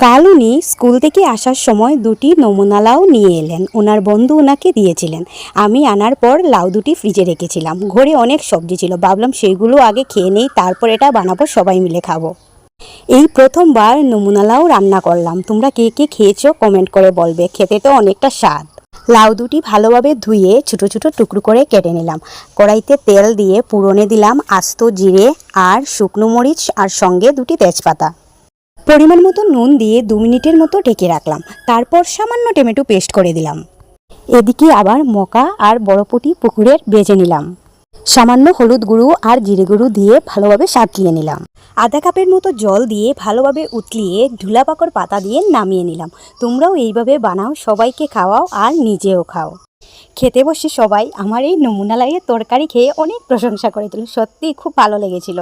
কাল উনি স্কুল থেকে আসার সময় দুটি নমুনা লাউ নিয়ে এলেন। ওনার বন্ধু ওনাকে দিয়েছিলেন। আমি আনার পর লাউ দুটি ফ্রিজে রেখেছিলাম। ঘরে অনেক সবজি ছিল, ভাবলাম সেইগুলো আগে খেয়ে নেই, তারপর এটা বানাবো, সবাই মিলে খাবো। এই প্রথমবার নমুনা লাউ রান্না করলাম। তোমরা কে কে খেয়েছো কমেন্ট করে বলবে। খেতে তো অনেকটা স্বাদ। লাউ দুটি ভালোভাবে ধুয়ে ছোটো ছোটো টুকরো করে কেটে নিলাম। কড়াইতে তেল দিয়ে পুড়নে দিলাম আস্ত জিরে আর শুকনো মরিচ আর সঙ্গে দুটি তেজপাতা। পরিমাণ মতো নুন দিয়ে 2 মিনিটের মতো ঢেকে রাখলাম। তারপর সামান্য টমেটো পেস্ট করে দিলাম। এদিকে আবার মকা আর বড়পুঁটি পুকুরের ভেজে নিলাম। সামান্য হলুদ গুঁড়ো আর জিরে গুঁড়ো দিয়ে ভালোভাবে সাঁতলিয়ে নিলাম। আধা কাপের মতো জল দিয়ে ভালোভাবে উতলিয়ে ঢুলা পাকড় পাতা দিয়ে নামিয়ে নিলাম। তোমরাও এইভাবে বানাও, সবাইকে খাওয়াও আর নিজেও খাও। খেতে বসে সবাই আমার এই নমুনা লাউয়ের তরকারি খেয়ে অনেক প্রশংসা করেছিল। সত্যিই খুব ভালো লেগেছিল।